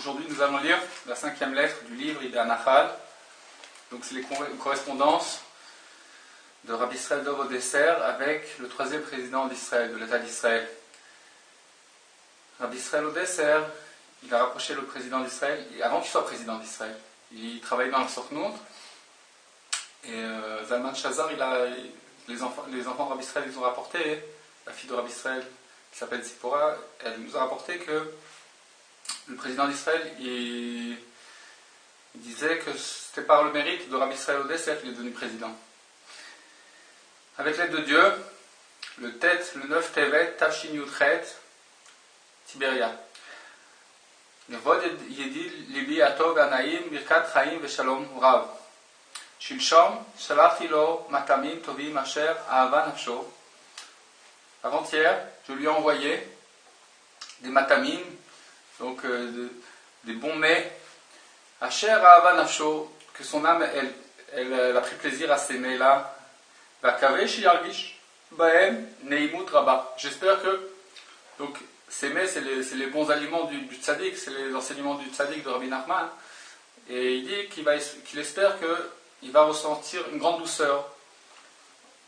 Aujourd'hui, nous allons lire la 5e lettre du livre Idée Anachal. Donc, c'est les correspondances de Rabbi Israël Dov Odesser avec le 3e président d'Israël, de l'État d'Israël. Rabbi Israël Odesser, il a rapproché le président d'Israël, avant qu'il soit président d'Israël. Il travaillait dans le Socnout. Et Zalman Shazar, les enfants de Rabbi Israël, ils ont rapporté, la fille de Rabbi Israël, qui s'appelle Zipporah, elle nous a rapporté que le président d'Israël, il disait que c'était par le mérite de Rabbi Israël Odesser qu'il est devenu président. Avec l'aide de Dieu, le 9 Tevet, Tafshin Yudchet, Tiberia. Nevod Yedid Libi Atov Anaim, Birkat Chaim Veshalom Rav. Shilshom, Shalachti Lo Matamim Tovim Asher Ahava Nafsho. Avant-hier, je lui ai envoyé des matamim, donc des bons mets, Asher Ahava Nafsho, que son âme, elle a pris plaisir à ces mets-là. Vakavesh Yargish Baem Neimut Rabba. J'espère que, donc, ces mets, c'est les bons aliments du tzaddik, c'est les enseignements du tzaddik de Rabbi Nachman. Et il dit qu'il espère qu'il va ressentir une grande douceur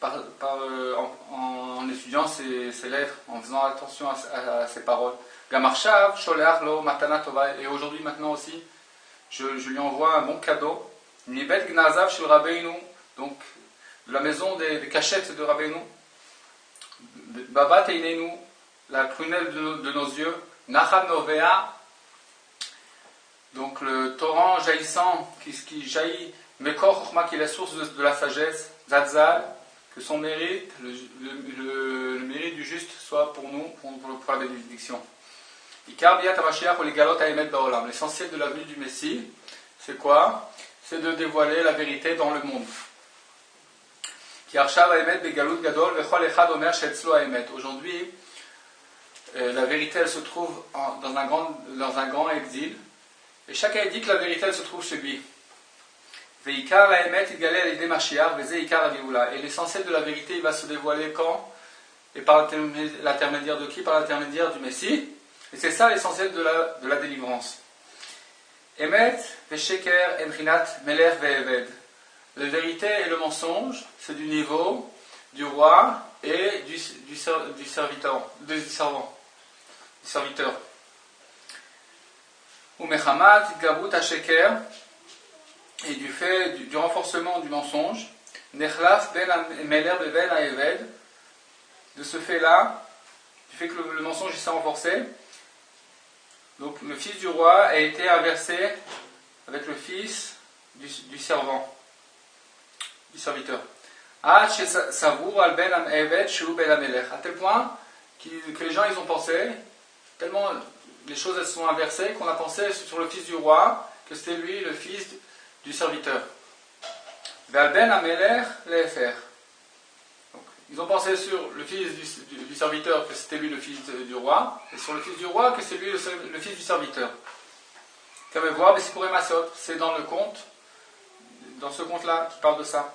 en étudiant ces lettres, en faisant attention à ces paroles. Gamarshav, Sholeach Lo, Matana Tova. Et aujourd'hui, maintenant aussi, je lui envoie un bon cadeau. Nibet Gnazav Shel Rabbeinu, donc de la maison des cachettes de Rabbeinu. Baba Teinenu, la prunelle de nos yeux. Nacham Novea, donc le torrent jaillissant qui jaillit. Mekor Chochma, qui est la source de la sagesse. Zatzal, que son mérite, le mérite du juste soit pour nous, pour la bénédiction. L'essentiel de la venue du Messie, c'est quoi? C'est de dévoiler la vérité dans le monde. Aujourd'hui, la vérité, elle se trouve dans un grand exil, et chacun dit que la vérité, elle se trouve chez lui. Et l'essentiel de la vérité, il va se dévoiler quand? Et par l'intermédiaire de qui? Par l'intermédiaire du Messie. Et c'est ça l'essentiel de la délivrance. Emet vesheker emrinat meler ve'eved. La vérité et le mensonge, c'est du niveau du roi et du serviteur. Umechamat gabut hasheker. Et du fait du renforcement du mensonge, Nechlaf ben Meler beven Aeved, de ce fait-là, du fait que le mensonge s'est renforcé, donc le fils du roi a été inversé avec le fils du serviteur. À tel point que les gens ils ont pensé, tellement les choses elles sont inversées, qu'on a pensé sur le fils du roi que c'était lui le fils du serviteur. Ils ont pensé sur le fils du serviteur que c'était lui le fils du roi, et sur le fils du roi que c'est lui le fils du serviteur. C'est dans le conte, dans ce conte-là qui parle de ça.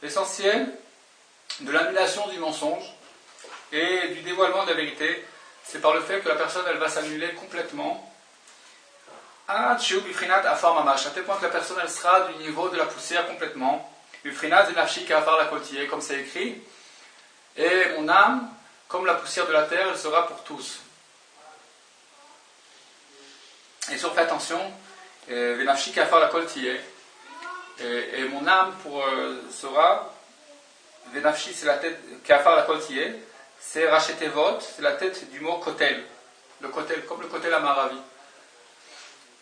L'essentiel de l'annulation du mensonge et du dévoilement de la vérité, c'est par le fait que la personne elle va s'annuler complètement à tel point que la personne elle sera du niveau de la poussière complètement, comme c'est écrit, et mon âme comme la poussière de la terre elle sera pour tous. Et sur fait attention, et mon âme sera Venafshi, c'est la tête Kafar la Koltier, c'est Rachetevot, c'est la tête du mot Kotel. Le Kotel, comme le Kotel Amaravi.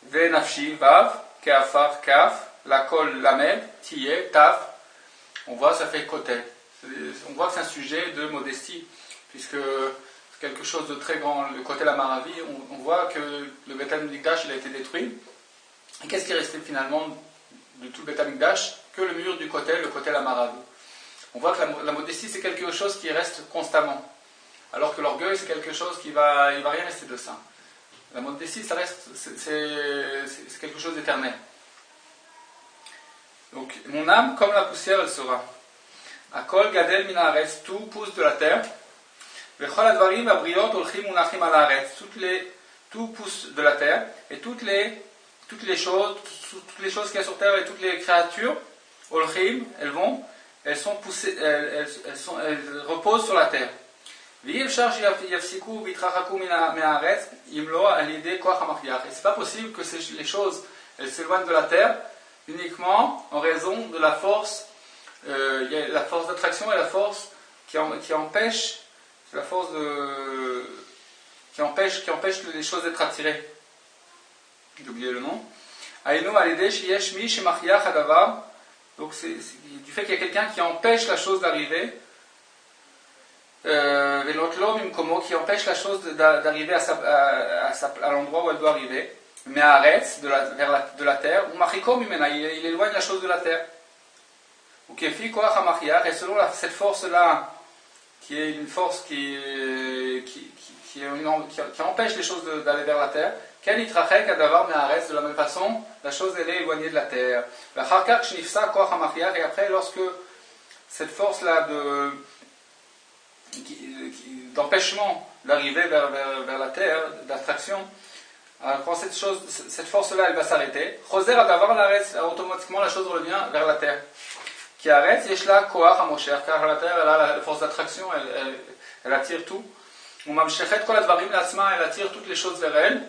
Venafshi, Vav, Kafar, Kaf, la Kol, Lamed, Tiye, Taf. On voit, ça fait Kotel. On voit que c'est un sujet de modestie, puisque c'est quelque chose de très grand. Le Kotel Amaravi, on voit que le Beth Amikdash, il a été détruit. Et qu'est-ce qui est resté finalement de tout le Beth Amikdash? Que le mur du Kotel, le Kotel Amaravi. On voit que la modestie c'est quelque chose qui reste constamment, alors que l'orgueil c'est quelque chose il va rien rester de ça. La modestie ça reste, c'est quelque chose d'éternel. Donc mon âme comme la poussière elle sera. Akol gadel min haaretz, tout pousse de la terre. Vechol advarim abriot olchim munachim al haaretz, tout pousse de la terre, et toutes les choses qu'il y a sur terre et toutes les créatures, olchim, elles reposent sur la terre. Et c'est pas possible que les choses elles s'éloignent de la terre uniquement en raison de la force. Il y a la force d'attraction et la force qui empêche les choses d'être attirées. J'ai oublié le nom. Donc c'est du fait qu'il y a quelqu'un qui empêche la chose d'arriver. Qui empêche la chose d'arriver à l'endroit où elle doit arriver, mais arrête de la terre, ou il éloigne la chose de la terre. Et selon cette force-là, qui est une force qui empêche les choses d'aller vers la terre, de la même façon, la chose elle est éloignée de la terre. Et après, lorsque cette force-là d'empêchement d'arriver vers la terre, d'attraction, quand cette force-là elle va s'arrêter, automatiquement la chose revient vers la terre. Qui arrête, car la terre elle a la force d'attraction, elle attire tout. Elle attire toutes les choses vers elle.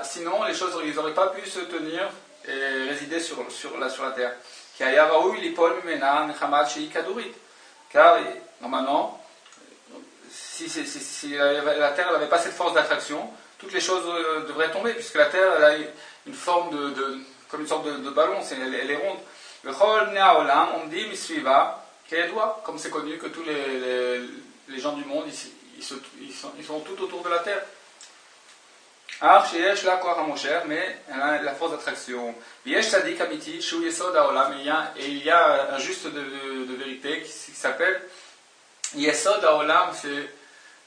Sinon les choses ils n'auraient pas pu se tenir et résider sur la terre. Car normalement, si la terre n'avait pas cette force d'attraction, toutes les choses devraient tomber, puisque la terre elle a une forme comme une sorte de ballon, elle est ronde. Comme c'est connu que tous les gens du monde ils sont tout autour de la terre. Mais elle a la force d'attraction. Et il y a un juste de vérité qui s'appelle Yesod Haolam,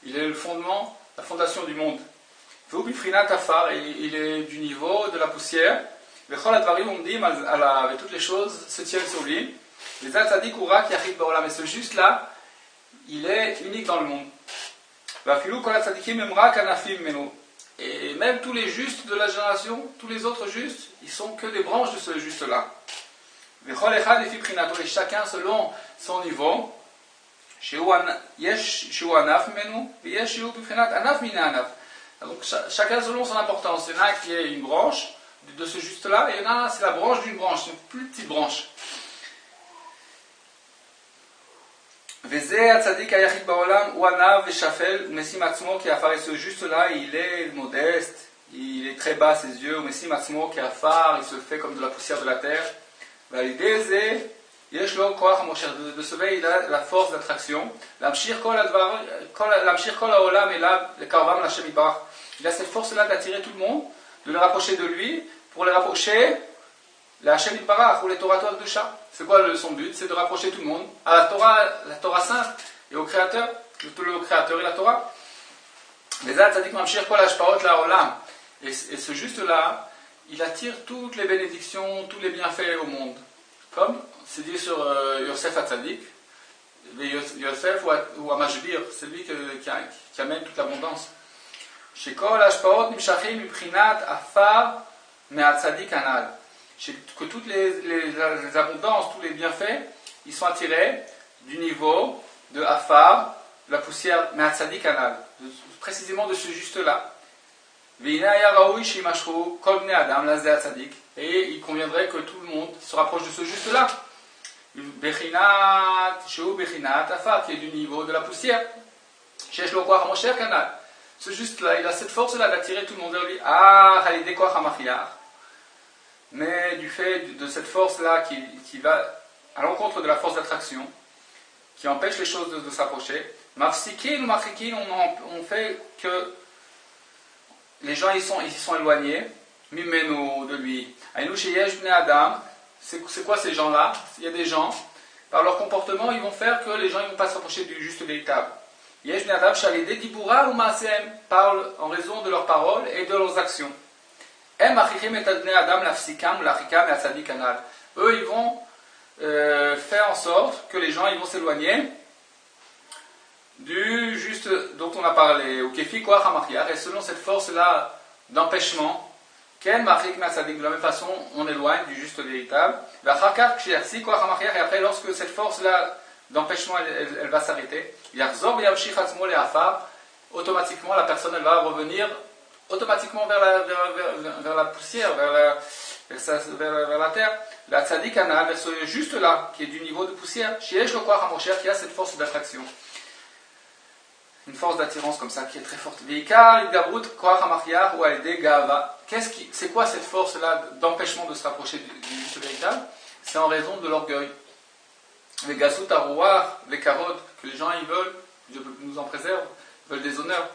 il est le fondement, la fondation du monde. Il est du niveau de la poussière. Et toutes les choses se tiennent sur lui. Et ce juste là, il est unique dans le monde. Et même tous les justes de la génération, tous les autres justes, ils sont que des branches de ce juste-là. Et chacun selon son niveau, donc chacun selon son importance. Il y en a qui est une branche de ce juste-là, et il y en a c'est la branche d'une branche, une plus petite branche. Et ce juste-là, il est modeste, il est très bas à ses yeux, il se fait comme de la poussière de la terre. De ce fait, il a la force d'attraction. Il a cette force-là d'attirer tout le monde, de les rapprocher de lui, pour les rapprocher la Hashem Yitbarach ou les Torah Kedusha. C'est quoi son but? C'est de rapprocher tout le monde à la Torah sainte et au Créateur, le Créateur et la Torah. Et ce juste-là, il attire toutes les bénédictions, tous les bienfaits au monde. Comme c'est dit sur Yosef HaTzadik, Yosef ou Amashbir, c'est lui qui amène toute l'abondance. Que toutes les abondances, tous les bienfaits, ils sont attirés du niveau de Afar, de la poussière, Me'atzadik Anal, précisément de ce juste-là. Et il conviendrait que tout le monde se rapproche de ce juste-là. Qui est du niveau de la poussière. Ce juste-là, il a cette force-là d'attirer tout le monde vers lui. Mais du fait de cette force-là qui va à l'encontre de la force d'attraction, qui empêche les choses de s'approcher, on fait que les gens ils sont éloignés, mimenu de lui. C'est quoi ces gens-là? Il y a des gens, par leur comportement, ils vont faire que les gens ne vont pas se rapprocher du juste véritable. Parlent en raison de leurs paroles et de leurs actions. Eux, ils vont faire en sorte que les gens ils vont s'éloigner du juste dont on a parlé, ou kefi koach hamachiyach, et selon cette force-là d'empêchement, ken machik matzadik, de la même façon, on éloigne du juste véritable. Et après, lorsque cette force-là d'empêchement, elle va s'arrêter, automatiquement, la personne, elle va revenir automatiquement vers la poussière, vers la terre. La tzadik anal, vers ce juste-là, qui est du niveau de poussière, qui a cette force d'attraction. Une force d'attirance comme ça qui est très forte. C'est quoi cette force-là d'empêchement de se rapprocher du juste véritable? C'est en raison de l'orgueil. Les gasut arouar, les carottes, que les gens ils veulent, Dieu nous en préserve, veulent des honneurs.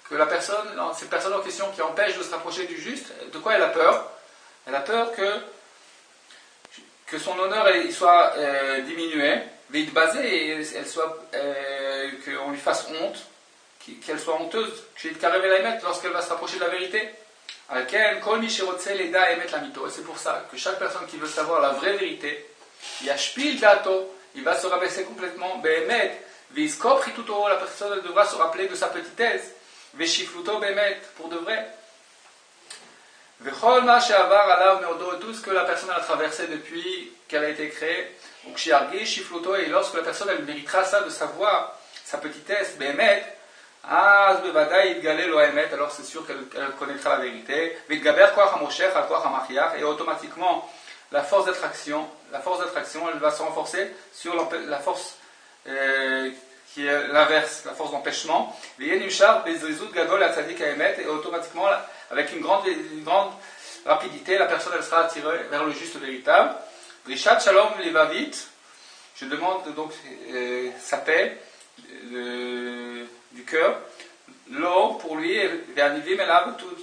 Que la personne, cette personne en question qui empêche de se rapprocher du juste, de quoi elle a peur? Elle a peur que son honneur il soit diminué, et qu'on lui fasse honte, qu'elle soit honteuse, lorsqu'elle va se rapprocher de la vérité. Et c'est pour ça que chaque personne qui veut savoir la vraie vérité, il va se rabaisser complètement, la personne devra se rappeler de sa petitesse, pour de vrai. Tout ce que la personne a traversé depuis qu'elle a été créée, et lorsque la personne elle méritera ça de savoir sa petitesse, alors c'est sûr qu'elle connaîtra la vérité, et automatiquement la force d'attraction elle va se renforcer sur la force qui est l'inverse, la force d'empêchement, et automatiquement avec une grande rapidité la personne elle sera attirée vers le juste véritable. Rishat Shalom Levavit, je demande donc sa paix du cœur, l'or pour lui, et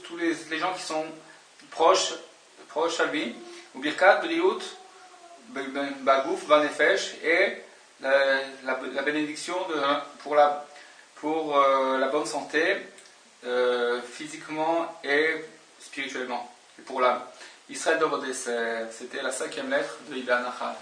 tous les gens qui sont proches à lui, ou Birkat Briut Bagouf Banefesh, et la bénédiction pour la bonne santé physiquement et spirituellement, et pour l'âme. Israël Dovodes, c'était la 5e lettre de Iber Nachal.